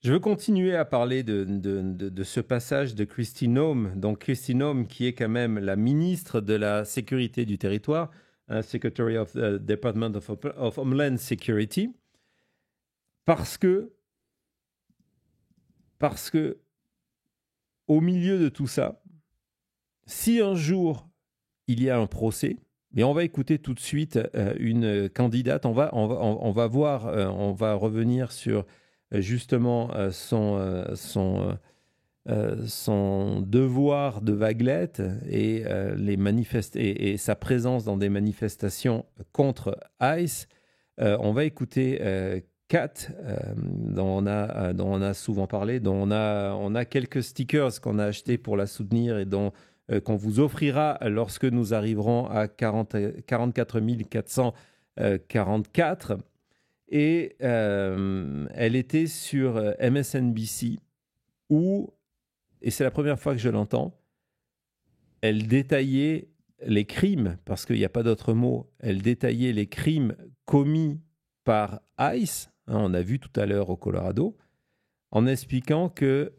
Je veux continuer à parler de ce passage de Kristi Noem. Donc, Kristi Noem, qui est quand même la ministre de la Sécurité du Territoire, Secretary of the Department of Homeland Security, parce que, au milieu de tout ça, si un jour il y a un procès, mais on va écouter tout de suite une candidate, on va voir, on va revenir sur justement son devoir de vaguelette et, et sa présence dans des manifestations contre ICE. On va écouter Kat, dont on a souvent parlé, dont on a quelques stickers qu'on a achetés pour la soutenir et qu'on vous offrira lorsque nous arriverons à 44 444. Et elle était sur MSNBC où, et c'est la première fois que je l'entends, elle détaillait les crimes, parce qu'il n'y a pas d'autre mot, elle détaillait les crimes commis par ICE, on a vu tout à l'heure au Colorado, en expliquant que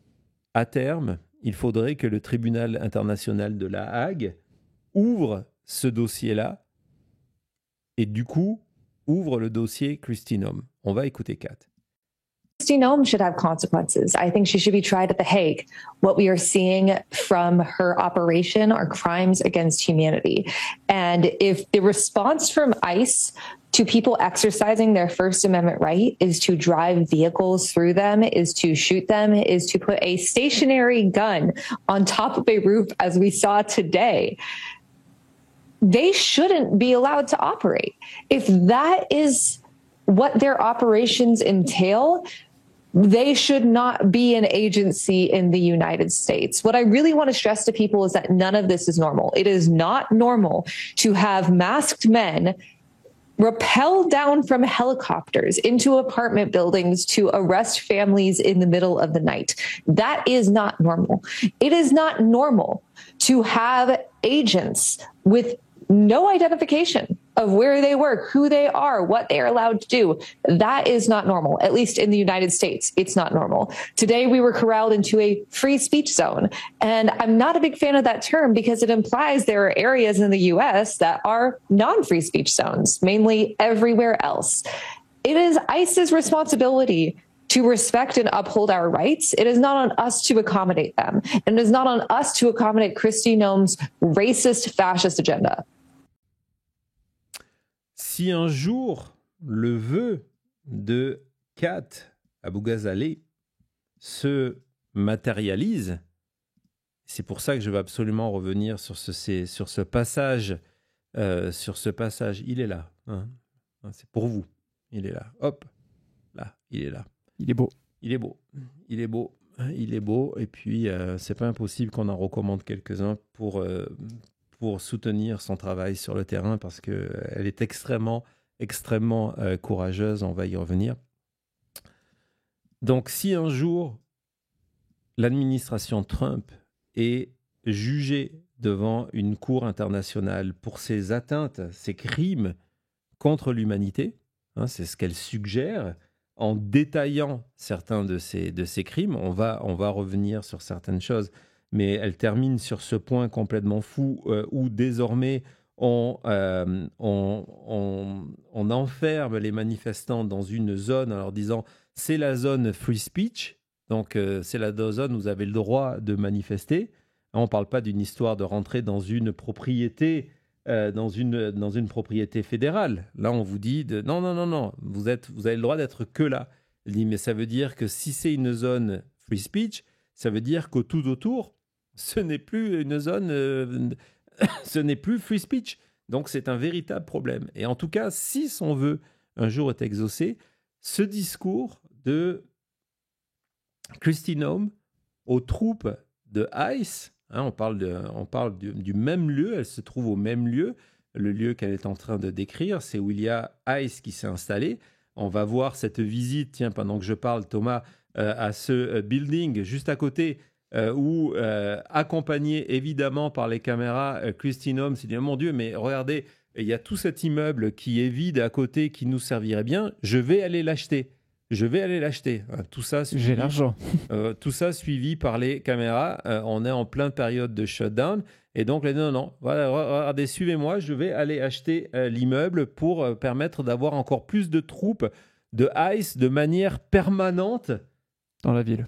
à terme, il faudrait que le tribunal international de La Hague ouvre ce dossier-là et du coup ouvre le dossier Kristi Noem. On va écouter Kat. Kristi Noem should have consequences. I think she should be tried at The Hague. What we are seeing from her operation are crimes against humanity. And if the response from ICE to people exercising their First Amendment right is to drive vehicles through them, is to shoot them, is to put a stationary gun on top of a roof, as we saw today, they shouldn't be allowed to operate. If that is what their operations entail, they should not be an agency in the United States. What I really want to stress to people is that none of this is normal. It is not normal to have masked men rappel down from helicopters into apartment buildings to arrest families in the middle of the night. That is not normal. It is not normal to have agents with no identification of where they work, who they are, what they are allowed to do. That is not normal. At least in the United States, it's not normal. Today, we were corralled into a free speech zone. And I'm not a big fan of that term because it implies there are areas in the US that are non-free speech zones, mainly everywhere else. It is ICE's responsibility to respect and uphold our rights. It is not on us to accommodate them. And it is not on us to accommodate Kristi Noem's racist, fascist agenda. Si un jour le vœu de Kat Abou-Ghazaleh se matérialise, c'est pour ça que je veux absolument revenir sur ce passage. Il est là. Hein. C'est pour vous. Il est là. Hop. Là. Il est là. Il est beau. Il est beau. Il est beau. Il est beau. Et puis, c'est pas impossible qu'on en recommande quelques-uns pour soutenir son travail sur le terrain parce qu'elle est extrêmement courageuse. On va y revenir. Donc, si un jour l'administration Trump est jugée devant une cour internationale pour ses atteintes, ses crimes contre l'humanité, hein, c'est ce qu'elle suggère en détaillant certains de ces crimes. On va revenir sur certaines choses. Mais elle termine sur ce point complètement fou où désormais on enferme les manifestants dans une zone en leur disant c'est la zone free speech, donc c'est la zone où vous avez le droit de manifester. On ne parle pas d'une histoire de rentrer dans une propriété, dans une propriété fédérale. Là, on vous dit non, vous avez le droit d'être que là. Elle dit mais ça veut dire que si c'est une zone free speech, ça veut dire qu'au tout autour, ce n'est plus une zone, ce n'est plus free speech. Donc, c'est un véritable problème. Et en tout cas, si son vœu un jour est exaucé, ce discours de Kristi Noem aux troupes de ICE, hein, on parle du même lieu, elle se trouve au même lieu, le lieu qu'elle est en train de décrire, c'est où il y a ICE qui s'est installé. On va voir cette visite, tiens, pendant que je parle, Thomas, à ce building juste à côté, où, accompagné évidemment par les caméras, Kristi Noem s'est dit « Mon Dieu, mais regardez, il y a tout cet immeuble qui est vide à côté, qui nous servirait bien, je vais aller l'acheter. je vais aller l'acheter. Tout ça suivi, J'ai l'argent. tout ça suivi par les caméras. On est en pleine période de shutdown. Et donc, non, voilà, regardez, suivez-moi, je vais aller acheter l'immeuble pour permettre d'avoir encore plus de troupes de ICE de manière permanente Dans la ville.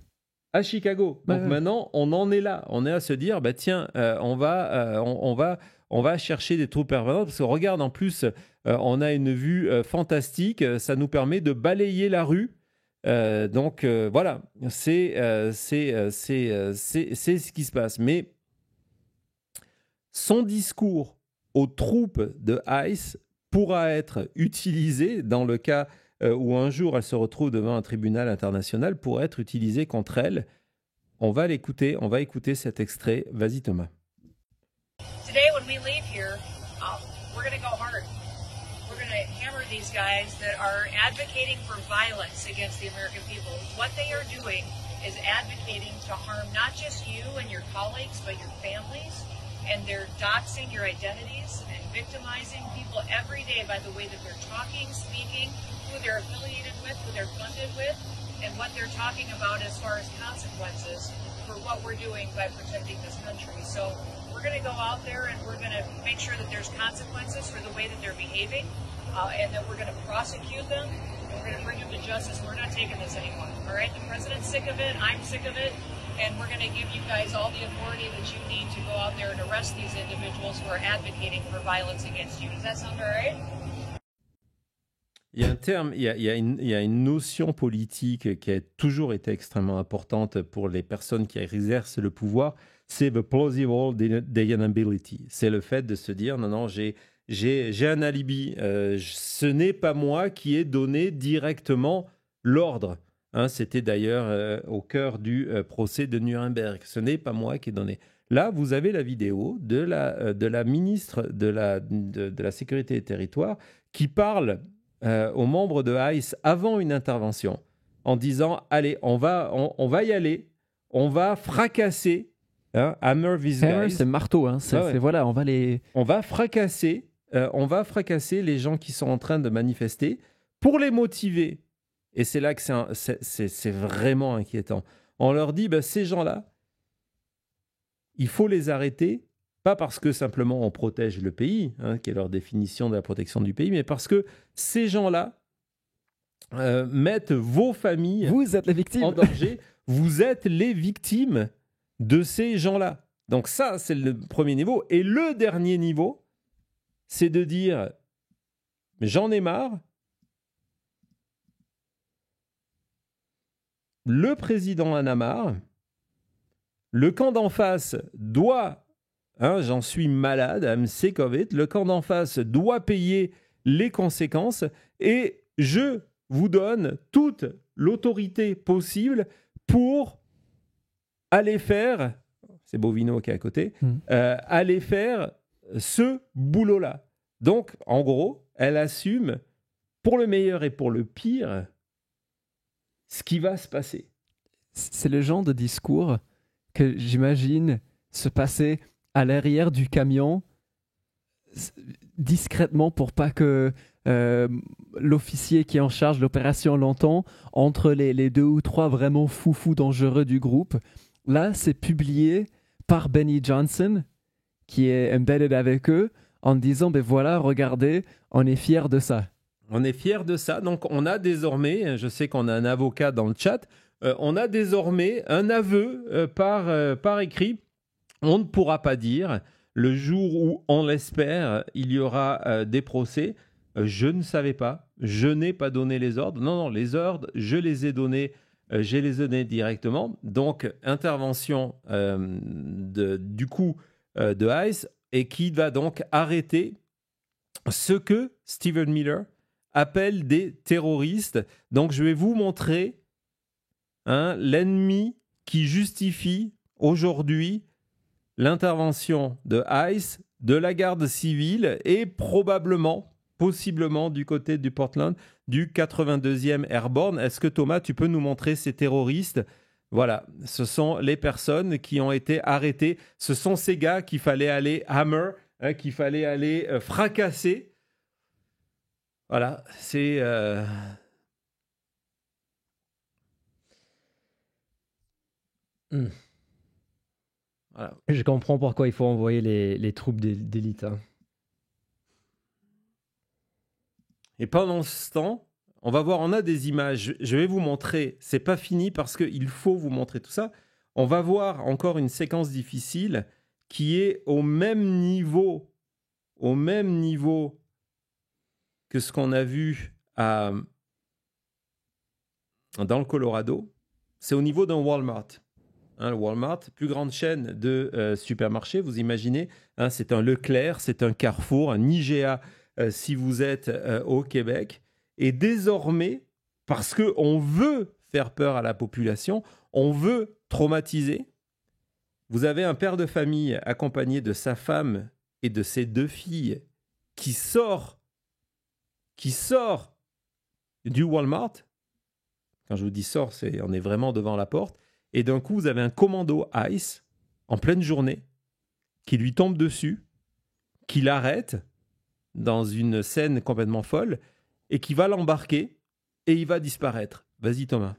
à Chicago. Donc maintenant, on en est là. On est à se dire, bah tiens, on va chercher des troupes permanentes parce que regarde, en plus, on a une vue fantastique. Ça nous permet de balayer la rue. Donc voilà, c'est ce qui se passe. Mais son discours aux troupes de ICE pourra être utilisé dans le cas où un jour elle se retrouve devant un tribunal international, pourra être utilisé contre elle. On va l'écouter, on va écouter cet extrait. Vas-y Thomas. Today when we leave here, we're going to go hard. We're going to hammer these guys that are advocating for violence against the American people. What they are doing is advocating to harm not just you and your colleagues, but your families. And they're doxing your identities and victimizing people every day by the way that they're talking, speaking, who they're affiliated with, who they're funded with, and what they're talking about as far as consequences for what we're doing by protecting this country. So we're going to go out there and we're going to make sure that there's consequences for the way that they're behaving, and that we're going to prosecute them, and we're going to bring them to justice. We're not taking this anymore, all right? The president's sick of it. I'm sick of it. And we're going to give you guys all the authority that you need to go out there and arrest these individuals who are advocating for violence against you. Does that sound all right? Il y a un terme, il y a une notion politique qui a toujours été extrêmement importante pour les personnes qui exercent le pouvoir, c'est the plausible deniability. C'est le fait de se dire, non, j'ai un alibi. Ce n'est pas moi qui ai donné directement l'ordre. C'était d'ailleurs au cœur du procès de Nuremberg. Ce n'est pas moi qui ai donné. Là, vous avez la vidéo de la ministre de la Sécurité des Territoires qui parle aux membres de ICE avant une intervention en disant « Allez, on va y aller, on va fracasser hammer these Hammer, guys. » c'est marteau. Voilà, on va fracasser les gens qui sont en train de manifester pour les motiver. Et c'est là que c'est vraiment inquiétant. On leur dit, ces gens-là, il faut les arrêter, pas parce que simplement on protège le pays, qui est leur définition de la protection du pays, mais parce que ces gens-là mettent vos familles Vous êtes les victimes. en danger. Vous êtes les victimes de ces gens-là. Donc ça, c'est le premier niveau. Et le dernier niveau, c'est de dire, j'en ai marre. Le président en a marre. Le camp d'en face doit, j'en suis malade, I'm sick of it, le camp d'en face doit payer les conséquences et je vous donne toute l'autorité possible pour aller faire, c'est Bovino qui est à côté, aller faire ce boulot-là. Donc, en gros, elle assume pour le meilleur et pour le pire ce qui va se passer. C'est le genre de discours que j'imagine se passer à l'arrière du camion discrètement pour pas que l'officier qui est en charge de l'opération l'entend, entre les 2 ou 3 vraiment foufous dangereux du groupe. Là, c'est publié par Benny Johnson, qui est embedded avec eux, en disant, voilà, regardez, on est fiers de ça. On est fiers de ça. Donc, on a désormais, je sais qu'on a un avocat dans le chat, on a désormais un aveu par écrit. On ne pourra pas dire, le jour où, on l'espère, il y aura des procès, je ne savais pas, je n'ai pas donné les ordres. Non, les ordres, je les ai donnés directement. Donc, intervention du coup de ICE et qui va donc arrêter ce que Stephen Miller appelle des terroristes. Donc, je vais vous montrer l'ennemi qui justifie aujourd'hui l'intervention de ICE, de la garde civile et possiblement du côté du Portland, du 82e Airborne. Est-ce que Thomas, tu peux nous montrer ces terroristes ? Voilà, ce sont les personnes qui ont été arrêtées. Ce sont ces gars qu'il fallait aller hammer, qu'il fallait aller fracasser. Voilà, c'est Voilà. Je comprends pourquoi il faut envoyer les troupes d'élite. Hein. Et pendant ce temps, on va voir, on a des images. Je vais vous montrer. C'est pas fini parce qu'il faut vous montrer tout ça. On va voir encore une séquence difficile qui est au même niveau que ce qu'on a vu dans le Colorado. C'est au niveau d'un Walmart. Hein, le Walmart, plus grande chaîne de supermarchés, vous imaginez. Hein, c'est un Leclerc, c'est un Carrefour, un IGA si vous êtes au Québec. Et désormais, parce qu'on veut faire peur à la population, on veut traumatiser, vous avez un père de famille accompagné de sa femme et de ses 2 filles qui sort du Walmart. Quand je vous dis sort, on est vraiment devant la porte. Et d'un coup, vous avez un commando ICE en pleine journée qui lui tombe dessus, qui l'arrête dans une scène complètement folle et qui va l'embarquer et il va disparaître. Vas-y Thomas.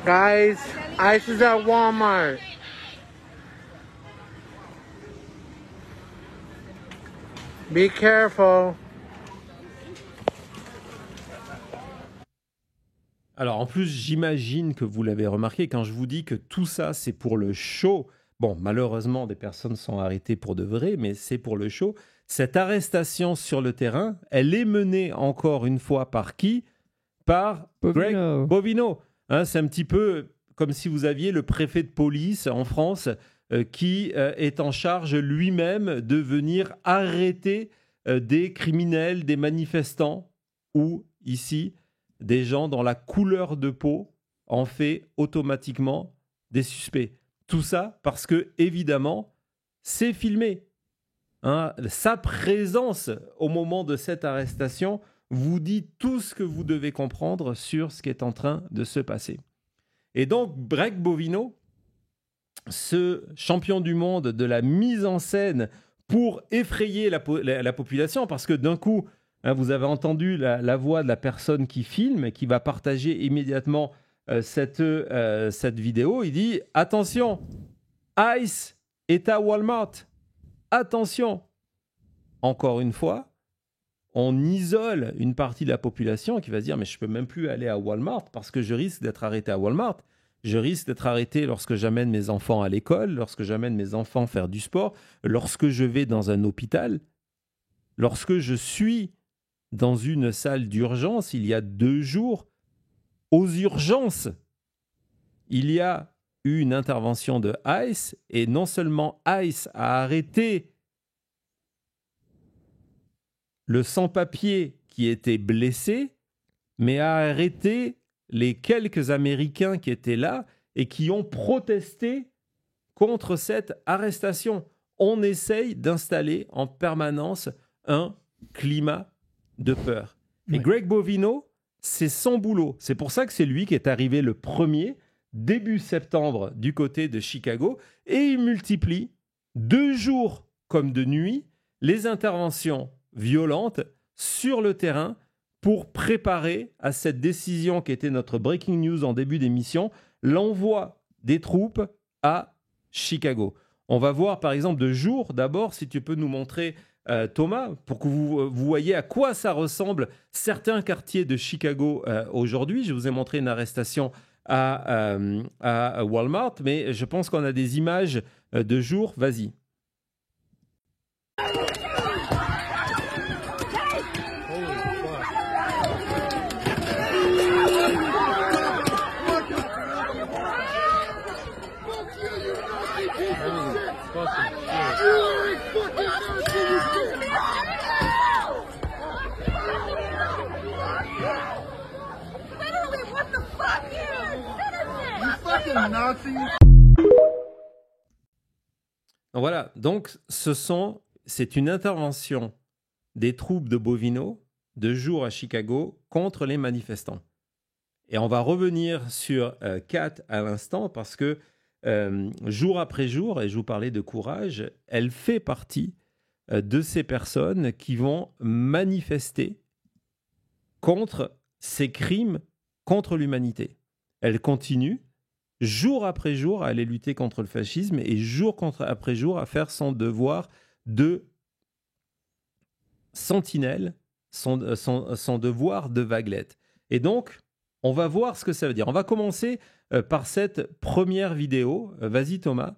Guys, ICE is at Walmart. Be careful. Alors en plus, j'imagine que vous l'avez remarqué quand je vous dis que tout ça, c'est pour le show. Bon, malheureusement, des personnes sont arrêtées pour de vrai, mais c'est pour le show. Cette arrestation sur le terrain, elle est menée encore une fois par qui? Par Greg Bovino. Hein, c'est un petit peu comme si vous aviez le préfet de police en France qui est en charge lui-même de venir arrêter des criminels, des manifestants ou ici des gens dont la couleur de peau en fait automatiquement des suspects. Tout ça parce que, évidemment, c'est filmé. Hein, sa présence au moment de cette arrestation vous dit tout ce que vous devez comprendre sur ce qui est en train de se passer. Et donc, Greg Bovino, ce champion du monde de la mise en scène pour effrayer la population, parce que d'un coup, hein, vous avez entendu la voix de la personne qui filme et qui va partager immédiatement cette vidéo. Il dit « Attention, ICE est à Walmart. Attention !» Encore une fois, on isole une partie de la population qui va se dire « Mais je ne peux même plus aller à Walmart parce que je risque d'être arrêté à Walmart. Je risque d'être arrêté lorsque j'amène mes enfants à l'école, lorsque j'amène mes enfants faire du sport, lorsque je vais dans un hôpital, lorsque je suis dans une salle d'urgence. Il y a 2 jours, aux urgences, il y a eu une intervention de ICE et non seulement ICE a arrêté le sans-papier qui était blessé, mais a arrêté les quelques Américains qui étaient là et qui ont protesté contre cette arrestation. On essaye d'installer en permanence un climat de peur. Et Greg Bovino, c'est son boulot. C'est pour ça que c'est lui qui est arrivé le premier, début septembre, du côté de Chicago, et il multiplie 2 jours comme de nuit les interventions violentes sur le terrain pour préparer à cette décision qui était notre breaking news en début d'émission, l'envoi des troupes à Chicago. On va voir par exemple de jour, d'abord, si tu peux nous montrer, Thomas, pour que vous voyez à quoi ça ressemble certains quartiers de Chicago aujourd'hui. Je vous ai montré une arrestation à Walmart, mais je pense qu'on a des images de jour. Vas-y. Voilà, donc c'est une intervention des troupes de Bovino de jour à Chicago contre les manifestants. Et on va revenir sur Kat à l'instant parce que jour après jour, et je vous parlais de courage, elle fait partie de ces personnes qui vont manifester contre ces crimes contre l'humanité. Elle continue jour après jour à aller lutter contre le fascisme et après jour à faire son devoir de sentinelle, son devoir de vaguelette. Et donc, on va voir ce que ça veut dire. On va commencer par cette première vidéo. Vas-y Thomas,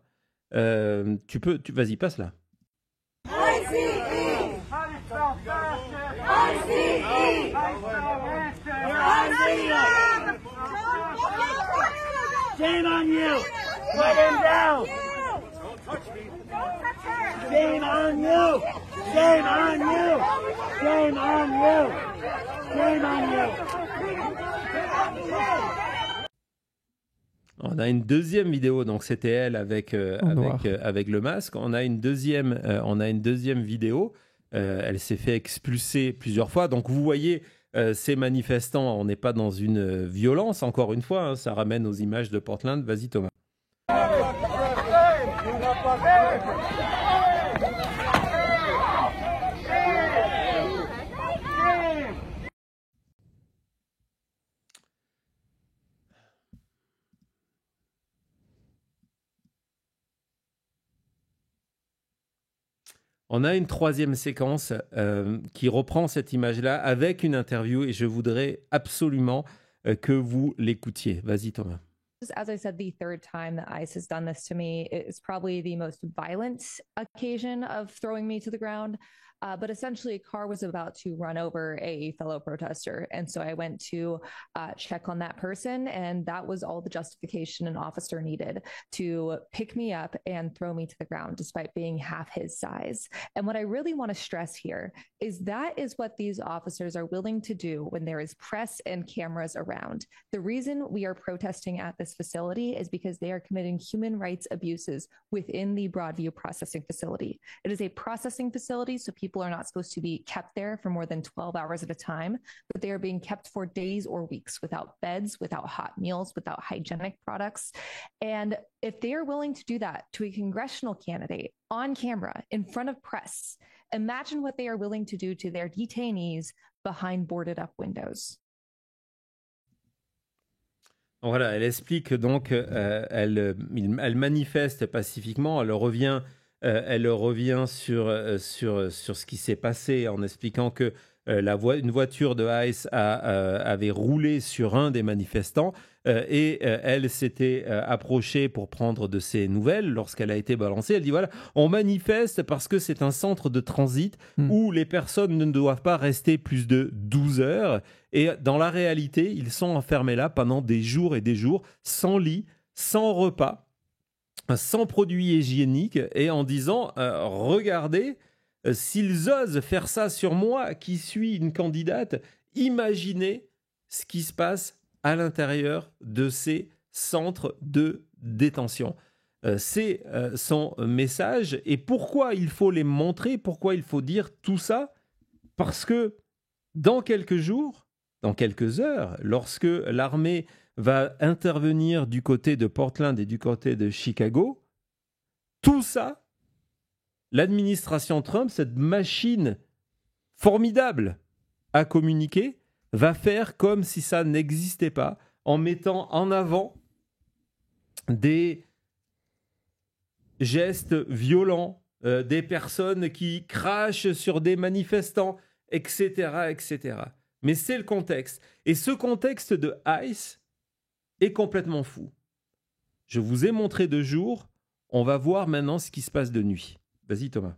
vas-y, passe là. Shame on you! Put him down! Shame on you! Shame on you! Shame on you! Shame on you! On a une deuxième vidéo, donc c'était elle avec le masque. On a une deuxième vidéo. Elle s'est fait expulser plusieurs fois. Donc vous voyez, ces manifestants, on n'est pas dans une violence, encore une fois, hein, ça ramène aux images de Portland. Vas-y Thomas. On a une troisième séquence qui reprend cette image-là avec une interview et je voudrais absolument que vous l'écoutiez. Vas-y Thomas. As I said, the third time that ICE has done this to me, it's probably the most violent occasion of throwing me to the ground. But essentially, a car was about to run over a fellow protester. And so I went to check on that person. And that was all the justification an officer needed to pick me up and throw me to the ground, despite being half his size. And what I really want to stress here is that is what these officers are willing to do when there is press and cameras around. The reason we are protesting at this facility is because they are committing human rights abuses within the Broadview processing facility. It is a processing facility, so people are not supposed to be kept there for more than 12 hours at a time, but they are being kept for days or weeks without beds, without hot meals, without hygienic products. And if they are willing to do that to a congressional candidate on camera in front of press, imagine what they are willing to do to their detainees behind boarded up windows. Voilà, elle explique donc, elle manifeste pacifiquement, elle revient sur ce qui s'est passé en expliquant que une voiture de ICE avait roulé sur un des manifestants et elle s'était approchée pour prendre de ses nouvelles lorsqu'elle a été balancée. Elle dit voilà, on manifeste parce que c'est un centre de transit où les personnes ne doivent pas rester plus de 12 heures et dans la réalité, ils sont enfermés là pendant des jours et des jours, sans lit, sans repas, sans produits hygiéniques et en disant regardez, s'ils osent faire ça sur moi qui suis une candidate, imaginez ce qui se passe à l'intérieur de ces centres de détention. C'est son message. Et pourquoi il faut les montrer, pourquoi il faut dire tout ça? Parce que dans quelques jours, dans quelques heures, lorsque l'armée va intervenir du côté de Portland et du côté de Chicago, tout ça, l'administration Trump, cette machine formidable à communiquer, va faire comme si ça n'existait pas, en mettant en avant des gestes violents, des personnes qui crachent sur des manifestants, etc., etc. Mais c'est le contexte. Et ce contexte de ICE est complètement fou. Je vous ai montré de jour, on va voir maintenant ce qui se passe de nuit. Vas-y Thomas.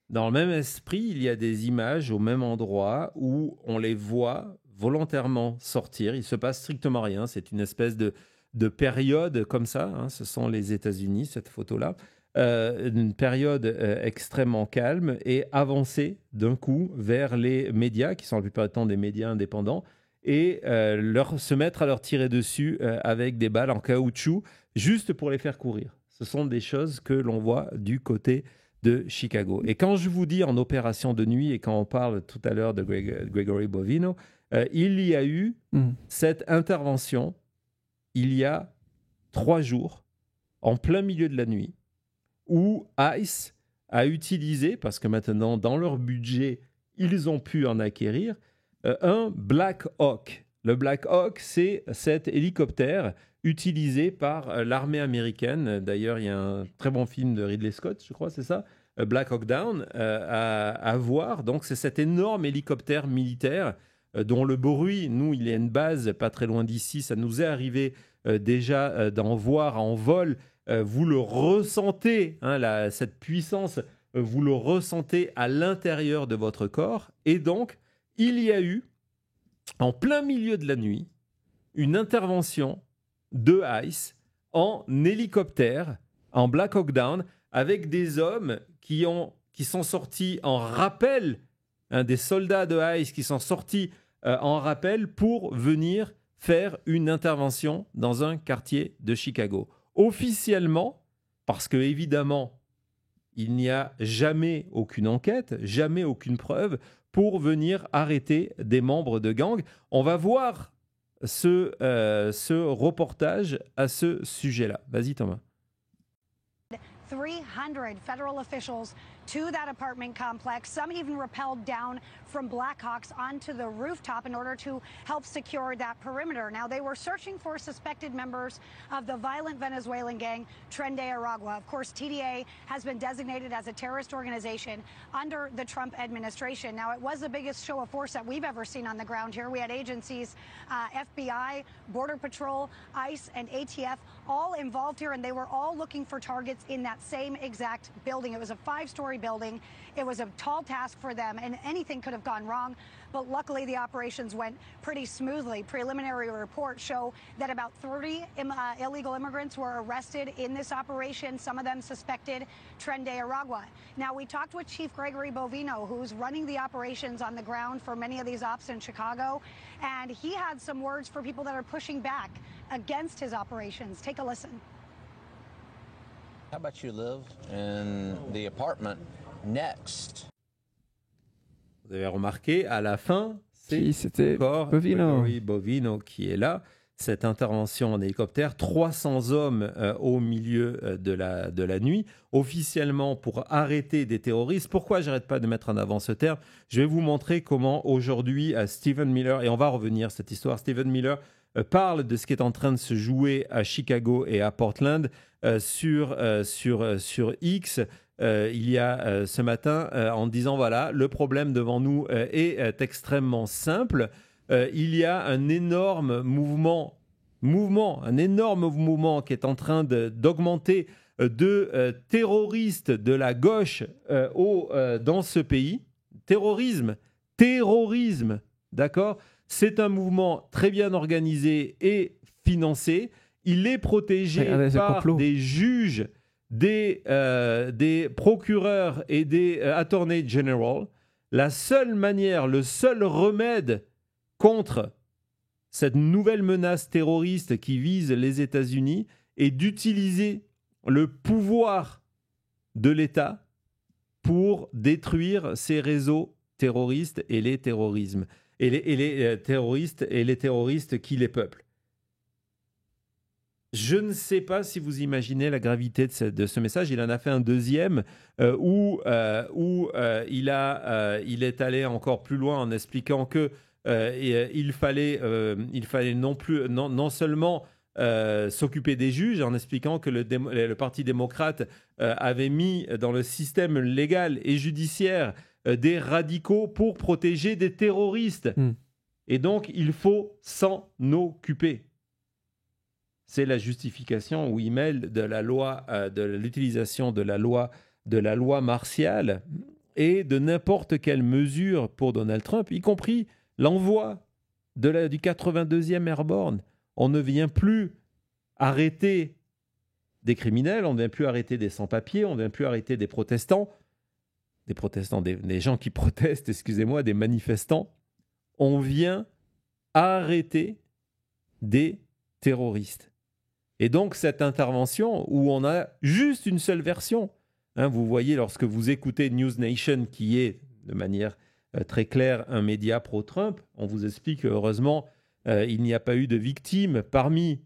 Dans le même esprit, il y a des images au même endroit où on les voit volontairement sortir. Il ne se passe strictement rien. C'est une espèce de période comme ça. Hein. Ce sont les États-Unis, cette photo-là. Une période extrêmement calme et avancée d'un coup vers les médias, qui sont la plupart du temps des médias indépendants, et se mettre à leur tirer dessus avec des balles en caoutchouc, juste pour les faire courir. Ce sont des choses que l'on voit du côté de Chicago. Et quand je vous dis en opération de nuit, et quand on parle tout à l'heure de Gregory Bovino, il y a eu cette intervention il y a 3 jours, en plein milieu de la nuit, où ICE a utilisé, parce que maintenant, dans leur budget, ils ont pu en acquérir, un Black Hawk. Le Black Hawk, c'est cet hélicoptère utilisé par l'armée américaine. D'ailleurs, il y a un très bon film de Ridley Scott, je crois, c'est ça, Black Hawk Down, à voir. Donc, c'est cet énorme hélicoptère militaire dont le bruit, nous, il y a une base pas très loin d'ici. Ça nous est arrivé déjà d'en voir en vol. Vous le ressentez, hein, cette puissance, vous le ressentez à l'intérieur de votre corps. Et donc, il y a eu, en plein milieu de la nuit, une intervention de ICE en hélicoptère, en Black Hawk Down, avec des hommes qui sont sortis en rappel, hein, des soldats de ICE qui sont sortis en rappel pour venir faire une intervention dans un quartier de Chicago. Officiellement, parce que évidemment, il n'y a jamais aucune enquête, jamais aucune preuve pour venir arrêter des membres de gang. On va voir ce reportage à ce sujet-là. Vas-y Thomas. 300 federal officials to that apartment complex. Some even rappelled down from Blackhawks onto the rooftop in order to help secure that perimeter. Now, they were searching for suspected members of the violent Venezuelan gang Tren de Aragua. Of course, TDA has been designated as a terrorist organization under the Trump administration. Now, it was the biggest show of force that we've ever seen on the ground here. We had agencies, FBI, Border Patrol, ICE, and ATF all involved here, and they were all looking for targets in that same exact building. It was a 5-story building. It was a tall task for them, and anything could have gone wrong. But luckily, the operations went pretty smoothly. Preliminary reports show that about 30 illegal immigrants were arrested in this operation, some of them suspected Tren de Aragua. Now, we talked with Chief Gregory Bovino, who's running the operations on the ground for many of these ops in Chicago, and he had some words for people that are pushing back against his operations. Take a listen. How about you live in the apartment next? Vous avez remarqué, à la fin, c'était encore Gregory Bovino qui est là. Cette intervention en hélicoptère, 300 hommes au milieu de la nuit, officiellement pour arrêter des terroristes. Pourquoi j'arrête pas de mettre en avant ce terme? Je vais vous montrer comment aujourd'hui Stephen Miller, et on va revenir à cette histoire, Stephen Miller parle de ce qui est en train de se jouer à Chicago et à Portland sur X. Il y a ce matin en disant voilà, le problème devant nous est extrêmement simple. Il y a un énorme mouvement qui est en train d'augmenter de terroristes de la gauche dans ce pays. Terrorisme, d'accord? C'est un mouvement très bien organisé et financé. Il est protégé par des juges, des procureurs et des attorneys general. La seule manière, le seul remède contre cette nouvelle menace terroriste qui vise les États-Unis est d'utiliser le pouvoir de l'État pour détruire ces réseaux terroristes et les terrorismes. Et les terroristes qui les peuplent. Je ne sais pas si vous imaginez la gravité de ce message. Il en a fait un deuxième où il est allé encore plus loin en expliquant que il fallait non seulement s'occuper des juges, en expliquant que le Parti démocrate avait mis dans le système légal et judiciaire des radicaux pour protéger des terroristes. Et donc, il faut s'en occuper. c'est la justification où il mêle de la loi, de l'utilisation de la loi martiale et de n'importe quelle mesure pour Donald Trump, y compris l'envoi du 82e Airborne. On ne vient plus arrêter des criminels, on ne vient plus arrêter des sans-papiers, on ne vient plus arrêter des protestants, des gens qui protestent, excusez-moi, des manifestants. On vient arrêter des terroristes. Et donc, cette intervention où on a juste une seule version, vous voyez, lorsque vous écoutez News Nation, qui est de manière très claire un média pro-Trump, on vous explique que, heureusement, il n'y a pas eu de victimes parmi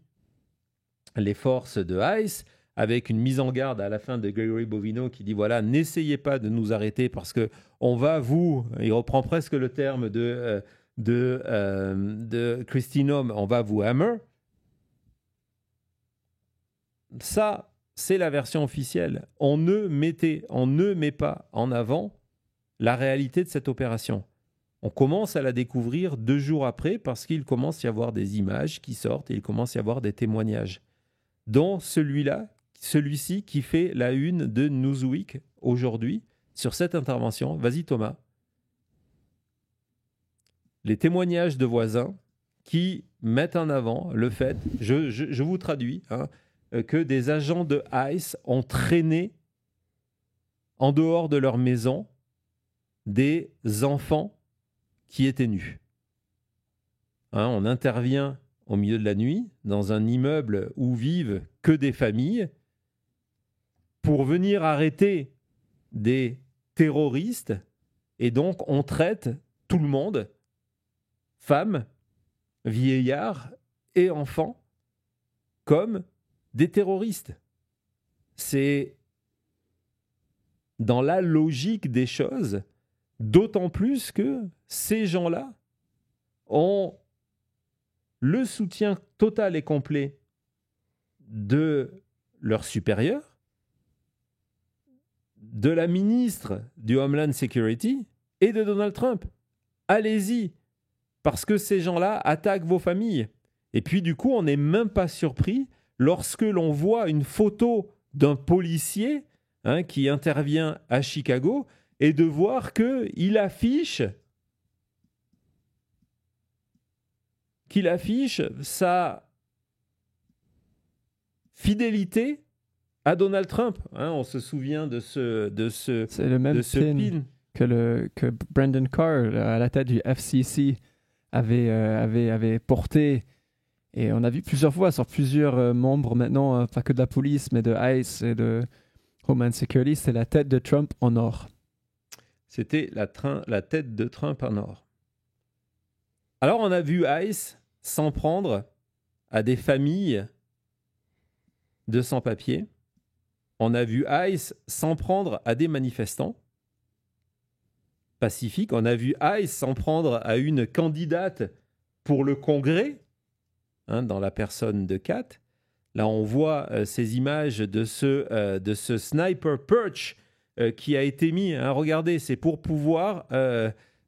les forces de ICE, avec une mise en garde à la fin de Gregory Bovino qui dit, voilà, n'essayez pas de nous arrêter parce que on va vous, il reprend presque le terme de Kristi Noem, on va vous hammer. Ça, c'est la version officielle. On ne met pas en avant la réalité de cette opération. On commence à la découvrir 2 jours après parce qu'il commence à y avoir des images qui sortent et il commence à y avoir des témoignages. Dont celui-ci qui fait la une de Newsweek aujourd'hui sur cette intervention. Vas-y Thomas. Les témoignages de voisins qui mettent en avant le fait, je vous traduis, que des agents de ICE ont traîné en dehors de leur maison des enfants qui étaient nus. On intervient au milieu de la nuit dans un immeuble où vivent que des familles pour venir arrêter des terroristes et donc on traite tout le monde, femmes, vieillards et enfants, comme des terroristes. C'est dans la logique des choses, d'autant plus que ces gens-là ont le soutien total et complet de leurs supérieurs, de la ministre du Homeland Security et de Donald Trump. Allez-y, parce que ces gens-là attaquent vos familles. Et puis du coup, on n'est même pas surpris lorsque l'on voit une photo d'un policier qui intervient à Chicago et de voir qu'il affiche sa fidélité à Donald Trump. On se souvient de ce C'est le même pin que Brandon Carr, à la tête du FCC, avait porté. Et on a vu plusieurs fois sur plusieurs membres maintenant, pas que de la police, mais de ICE et de Homeland Security, c'est la tête de Trump en or. C'était la tête de Trump en or. Alors on a vu ICE s'en prendre à des familles de sans-papiers. On a vu ICE s'en prendre à des manifestants pacifiques. On a vu ICE s'en prendre à une candidate pour le Congrès, dans la personne de Kat. Là, on voit ces images de ce sniper perch qui a été mis. Regardez, c'est pour pouvoir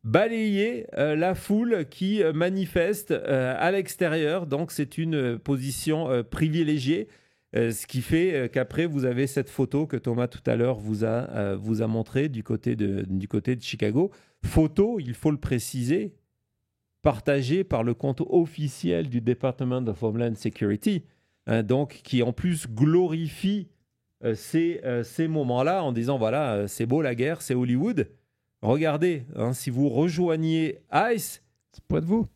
balayer la foule qui manifeste à l'extérieur. Donc, c'est une position privilégiée. Ce qui fait qu'après, vous avez cette photo que Thomas tout à l'heure vous a montrée du côté de Chicago. Photo, il faut le préciser, partagée par le compte officiel du Department of Homeland Security, donc qui en plus glorifie ces moments-là en disant voilà, c'est beau la guerre, c'est Hollywood. Regardez, si vous rejoignez ICE, c'est près de vous.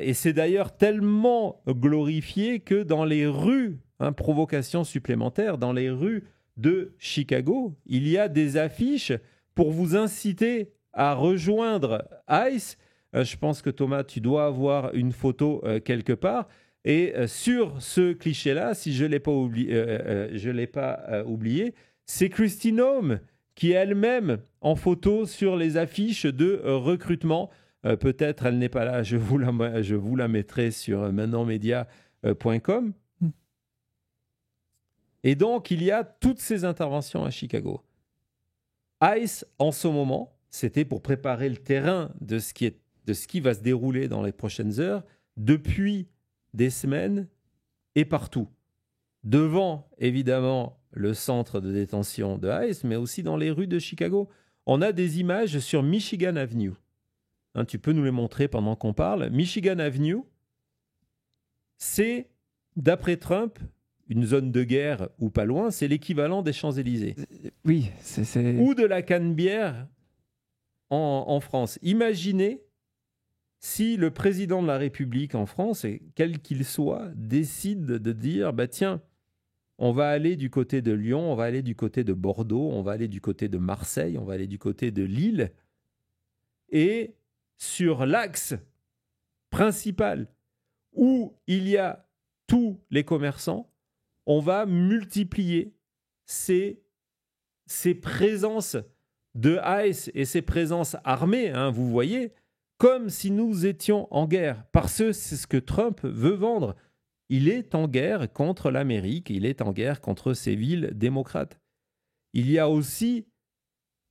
Et c'est d'ailleurs tellement glorifié que dans les rues, provocation supplémentaire, dans les rues de Chicago, il y a des affiches pour vous inciter à rejoindre ICE. Je pense que Thomas, tu dois avoir une photo quelque part. Et sur ce cliché-là, si je ne l'ai pas oublié, c'est Kristi Noem qui est elle-même en photo sur les affiches de recrutement. Peut-être elle n'est pas là, je vous la mettrai sur maintenant-media.com. Et donc, il y a toutes ces interventions à Chicago. ICE, en ce moment, c'était pour préparer le terrain de ce qui va se dérouler dans les prochaines heures. Depuis des semaines, et partout. Devant, évidemment, le centre de détention de ICE, mais aussi dans les rues de Chicago. On a des images sur Michigan Avenue. Hein, tu peux nous les montrer pendant qu'on parle. Michigan Avenue, c'est, d'après Trump, une zone de guerre ou pas loin, c'est l'équivalent des Champs-Élysées. Oui, c'est... Ou de la Canebière en France. Imaginez si le président de la République en France, et quel qu'il soit, décide de dire, bah tiens, on va aller du côté de Lyon, on va aller du côté de Bordeaux, on va aller du côté de Marseille, on va aller du côté de Lille. Et sur l'axe principal où il y a tous les commerçants, on va multiplier ces présences de ICE et ces présences armées, hein, vous voyez, comme si nous étions en guerre. Parce que c'est ce que Trump veut vendre. Il est en guerre contre l'Amérique, il est en guerre contre ces villes démocrates. Il y a aussi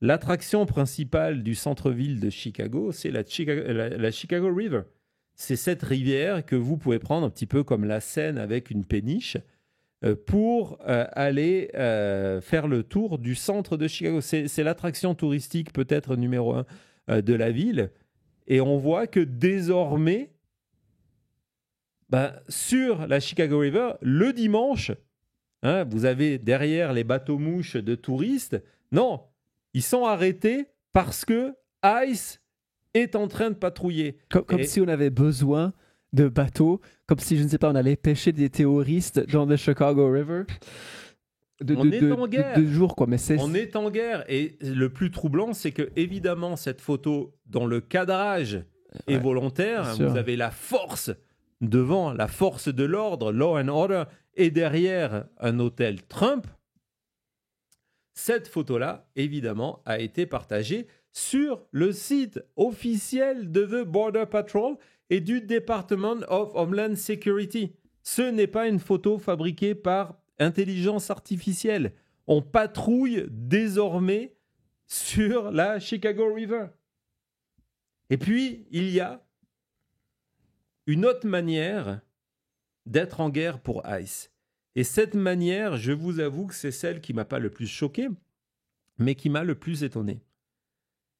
l'attraction principale du centre-ville de Chicago, c'est la Chicago River. C'est cette rivière que vous pouvez prendre un petit peu comme la Seine avec une péniche pour aller faire le tour du centre de Chicago. C'est l'attraction touristique peut-être numéro 1 de la ville. Et on voit que désormais, sur la Chicago River, le dimanche, hein, vous avez derrière les bateaux-mouches de touristes. Non, ils sont arrêtés parce que ICE est en train de patrouiller. Comme si on avait besoin de bateaux, comme si, je ne sais pas, on allait pêcher des terroristes dans le Chicago River. On est en guerre. De jour, quoi. Mais on est en guerre. Et le plus troublant, c'est que, évidemment, cette photo, dont le cadrage est volontaire, vous avez la force devant, la force de l'ordre, law and order, et derrière un hôtel Trump. Cette photo-là, évidemment, a été partagée sur le site officiel de The Border Patrol et du Department of Homeland Security. Ce n'est pas une photo fabriquée par intelligence artificielle. On patrouille désormais sur la Chicago River. Et puis, il y a une autre manière d'être en guerre pour ICE. Et cette manière, je vous avoue que c'est celle qui ne m'a pas le plus choqué, mais qui m'a le plus étonné.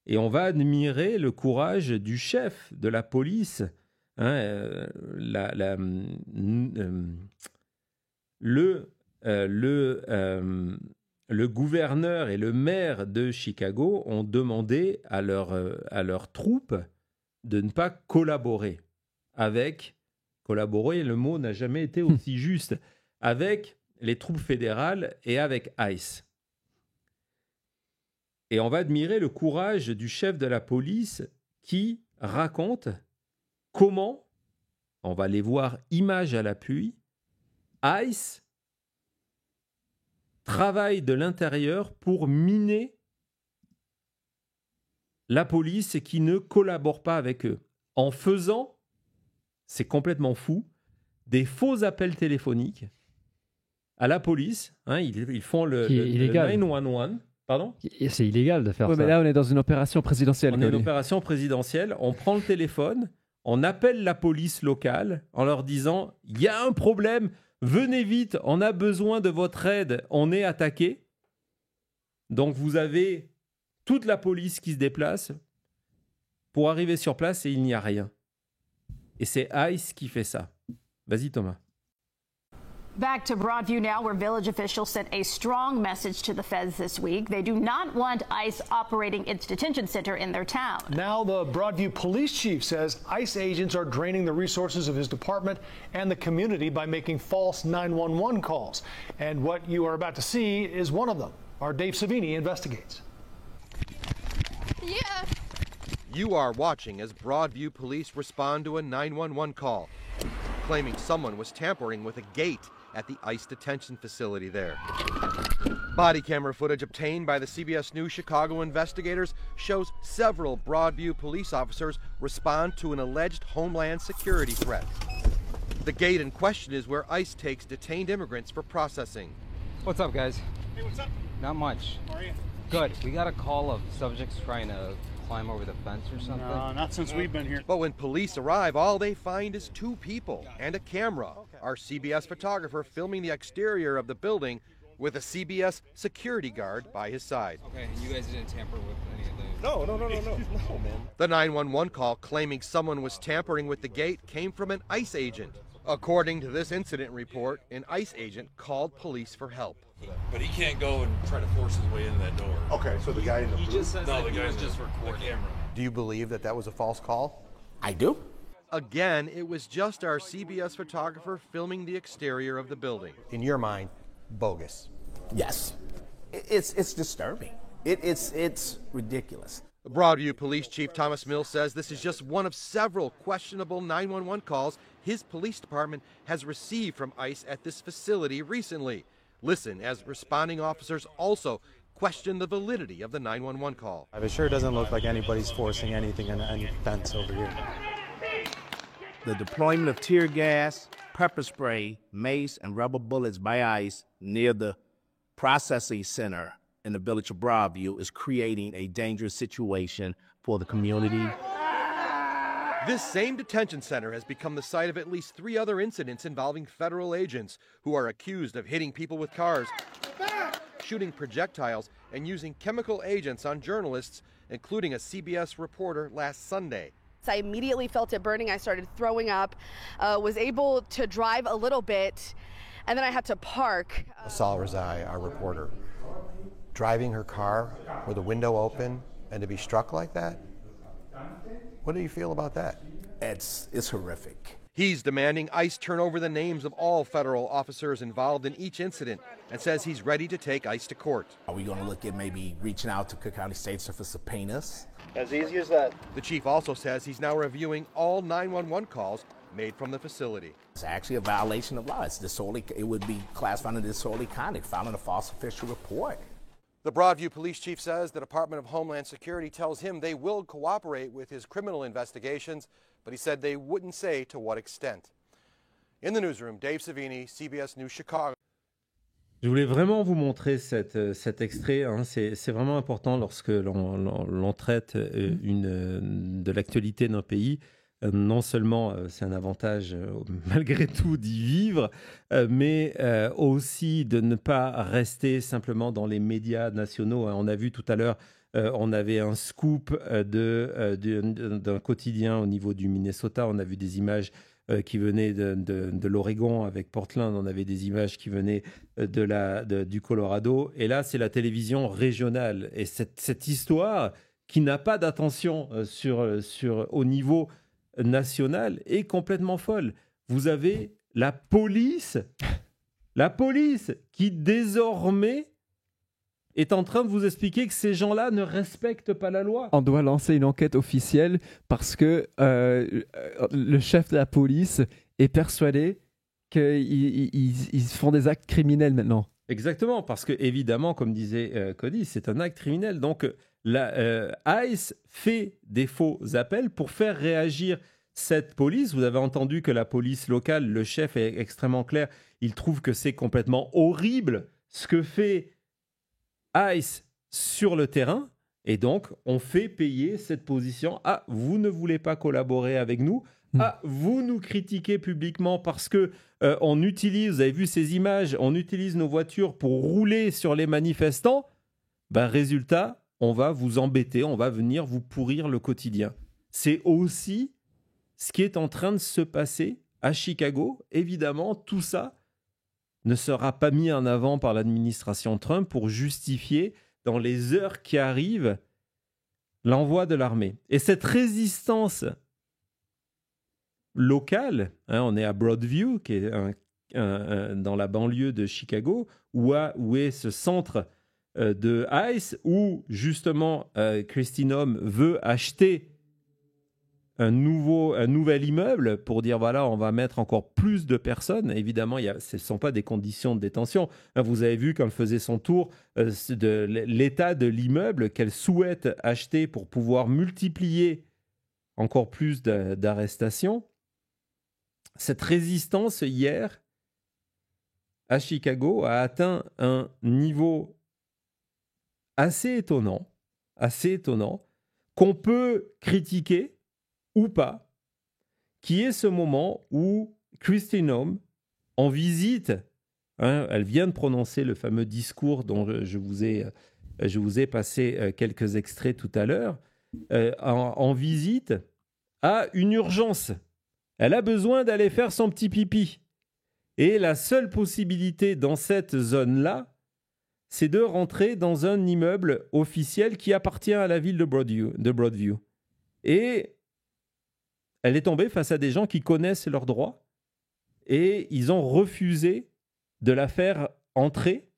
Et on va admirer le courage du chef de la police, hein, le gouverneur et le maire de Chicago ont demandé à leurs troupes de ne pas collaborer avec, collaborer, le mot n'a jamais été aussi juste, avec les troupes fédérales et avec ICE. Et on va admirer le courage du chef de la police qui raconte comment, on va les voir images à l'appui, ICE travaille de l'intérieur pour miner la police qui ne collabore pas avec eux. En faisant, c'est complètement fou, des faux appels téléphoniques à la police. Hein, ils font le 911. Pardon ? C'est illégal de faire ça. Mais là, on est dans une opération présidentielle. On est une opération présidentielle. On prend le téléphone, on appelle la police locale en leur disant « Il y a un problème, venez vite, on a besoin de votre aide, on est attaqué. » Donc, vous avez toute la police qui se déplace pour arriver sur place et il n'y a rien. Et c'est ICE qui fait ça. Vas-y, Thomas. Back to Broadview now, where village officials sent a strong message to the feds this week. They do not want ICE operating its detention center in their town. Now the Broadview police chief says ICE agents are draining the resources of his department and the community by making false 911 calls. And what you are about to see is one of them. Our Dave Savini investigates. Yeah. You are watching as Broadview police respond to a 911 call, claiming someone was tampering with a gate at the ICE detention facility there. Body camera footage obtained by the CBS News Chicago investigators shows several Broadview police officers respond to an alleged Homeland Security threat. The gate in question is where ICE takes detained immigrants for processing. What's up, guys? Hey, what's up? Not much. How are you? Good. We got a call of subjects trying to climb over the fence or something? No, not since we've been here. But when police arrive, all they find is 2 people and a camera. Our CBS photographer filming the exterior of the building with a CBS security guard by his side. Okay, and you guys didn't tamper with any of those? No, man. The 911 call claiming someone was tampering with the gate came from an ICE agent. According to this incident report, an ICE agent called police for help. But he can't go and try to force his way into that door. Okay, so the guy in the He booth? just says No, that the he guy was in just the recording. camera. Do you believe that that was a false call? I do. Again, it was just our CBS photographer filming the exterior of the building. In your mind, bogus. Yes. It's disturbing. It's ridiculous. Broadview Police Chief Thomas Mills says this is just one of several questionable 911 calls his police department has received from ICE at this facility recently. Listen as responding officers also question the validity of the 911 call. It sure doesn't look like anybody's forcing anything in any fence over here. The deployment of tear gas, pepper spray, mace, and rubber bullets by ICE near the processing center in the village of Broadview is creating a dangerous situation for the community. This same detention center has become the site of at least 3 other incidents involving federal agents who are accused of hitting people with cars, shooting projectiles, and using chemical agents on journalists, including a CBS reporter last Sunday. I immediately felt it burning. I started throwing up, was able to drive a little bit, and then I had to park. Saul Razai, our reporter, driving her car with the window open and to be struck like that? What do you feel about that? It's horrific. He's demanding ICE turn over the names of all federal officers involved in each incident and says he's ready to take ICE to court. Are we going to look at maybe reaching out to Cook County State's for subpoenas? As easy as that. The chief also says he's now reviewing all 911 calls made from the facility. It's actually a violation of law. It's disorderly. It would be classified as disorderly conduct, filing a false official report. The Broadview police chief says the Department of Homeland Security tells him they will cooperate with his criminal investigations, but he said they wouldn't say to what extent. In the newsroom, Dave Savini, CBS News Chicago. Je voulais vraiment vous montrer cet extrait. Hein. C'est vraiment important lorsque l'on traite de l'actualité d'un pays. Non seulement c'est un avantage malgré tout d'y vivre, mais aussi de ne pas rester simplement dans les médias nationaux. On a vu tout à l'heure, on avait un scoop d'un quotidien au niveau du Minnesota. On a vu des images qui venaient de l'Oregon avec Portland. On avait des images qui venaient du Colorado. Et là, c'est la télévision régionale. Et cette histoire qui n'a pas d'attention au niveau nationale est complètement folle. Vous avez la police qui désormais est en train de vous expliquer que ces gens-là ne respectent pas la loi. On doit lancer une enquête officielle parce que le chef de la police est persuadé qu'ils font des actes criminels maintenant. Exactement, parce que évidemment, comme disait Cody, c'est un acte criminel. Donc, ICE fait des faux appels pour faire réagir cette police. Vous avez entendu que la police locale, le chef est extrêmement clair. Il trouve que c'est complètement horrible ce que fait ICE sur le terrain. Et donc, on fait payer cette position. Ah, vous ne voulez pas collaborer avec nous. Ah, vous nous critiquez publiquement parce que on utilise, vous avez vu ces images, on utilise nos voitures pour rouler sur les manifestants. Ben, résultat, on va vous embêter, on va venir vous pourrir le quotidien. C'est aussi ce qui est en train de se passer à Chicago. Évidemment, tout ça ne sera pas mis en avant par l'administration Trump pour justifier, dans les heures qui arrivent, l'envoi de l'armée. Et cette résistance locale, hein, on est à Broadview, qui est dans la banlieue de Chicago, où est ce centre de ICE, où justement Kristi Noem veut acheter un nouvel immeuble pour dire voilà, on va mettre encore plus de personnes. Évidemment, ce ne sont pas des conditions de détention. Vous avez vu quand elle faisait son tour de l'état de l'immeuble qu'elle souhaite acheter pour pouvoir multiplier encore plus d'arrestations. Cette résistance hier à Chicago a atteint un niveau assez étonnant, qu'on peut critiquer ou pas, qui est ce moment où Kristi Noem, en visite, elle vient de prononcer le fameux discours dont je vous ai passé quelques extraits tout à l'heure, en visite, a une urgence. Elle a besoin d'aller faire son petit pipi. Et la seule possibilité dans cette zone-là, c'est de rentrer dans un immeuble officiel qui appartient à la ville de Broadview. Et elle est tombée face à des gens qui connaissent leurs droits et ils ont refusé de la faire entrer.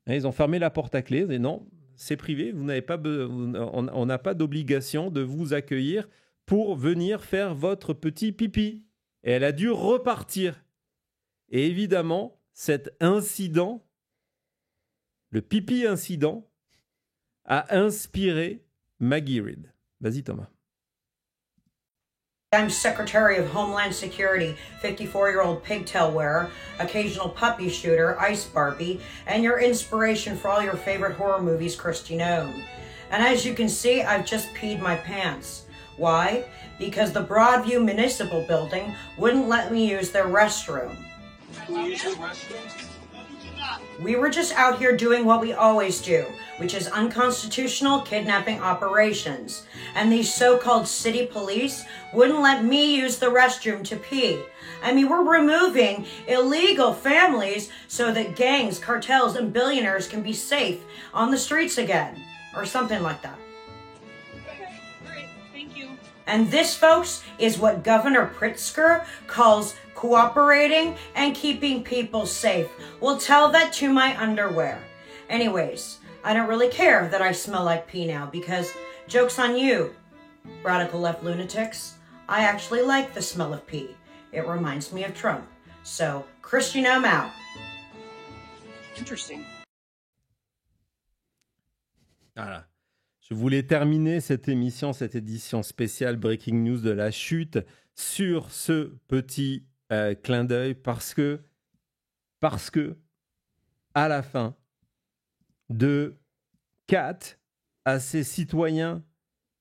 Et ils ont fermé la porte à clé. Ils ont dit non, c'est privé, vous n'avez pas on n'a pas d'obligation de vous accueillir pour venir faire votre petit pipi. Et elle a dû repartir. Et évidemment, cet incident, le pipi incident, a inspiré Maggie Reed. Vas-y Thomas. I'm Secretary of Homeland Security, 54-year-old pigtail wearer, occasional puppy shooter, Ice Barbie, and your inspiration for all your favorite horror movies, Kristi Noem. And as you can see, I've just peed my pants. Why? Because the Broadview Municipal Building wouldn't let me use their restroom. We were just out here doing what we always do, which is unconstitutional kidnapping operations. And these so-called city police wouldn't let me use the restroom to pee. I mean, we're removing illegal families so that gangs, cartels, and billionaires can be safe on the streets again. Or something like that. Okay, all right, thank you. And this, folks, is what Governor Pritzker calls cooperating and keeping people safe. Well, tell that to my underwear. Anyways, I don't really care that I smell like pee now because joke's on you, radical left lunatics. I actually like the smell of pee. It reminds me of Trump. So, Kristi Noem out. Interesting. Voilà. Je voulais terminer cette émission, cette édition spéciale Breaking News de la chute sur ce petit clin d'œil parce que à la fin de Kat à ces citoyens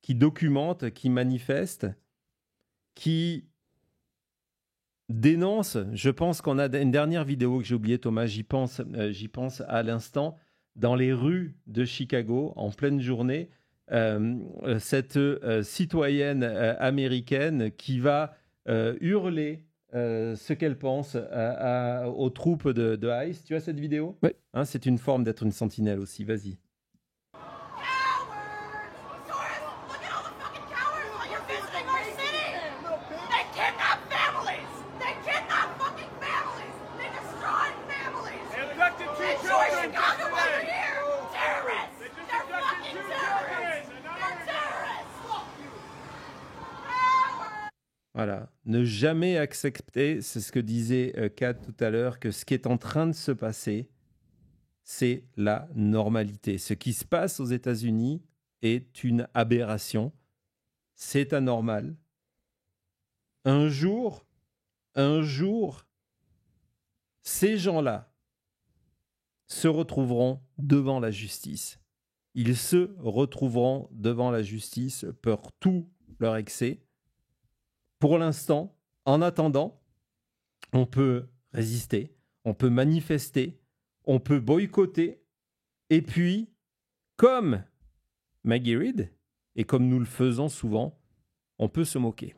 qui documentent, qui manifestent, qui dénoncent. Je pense qu'on a une dernière vidéo que j'ai oubliée, Thomas, j'y pense à l'instant, dans les rues de Chicago, en pleine journée, cette citoyenne américaine qui va hurler ce qu'elle pense aux troupes de ICE. Tu as cette vidéo ? Oui. Hein, c'est une forme d'être une sentinelle aussi. Vas-y. Voilà, ne jamais accepter, c'est ce que disait Kat tout à l'heure, que ce qui est en train de se passer, c'est la normalité. Ce qui se passe aux États-Unis est une aberration, c'est anormal. Un jour, ces gens-là se retrouveront devant la justice. Ils se retrouveront devant la justice pour tout leur excès. Pour l'instant, en attendant, on peut résister, on peut manifester, on peut boycotter, et puis, comme Maggie Reed, et comme nous le faisons souvent, on peut se moquer.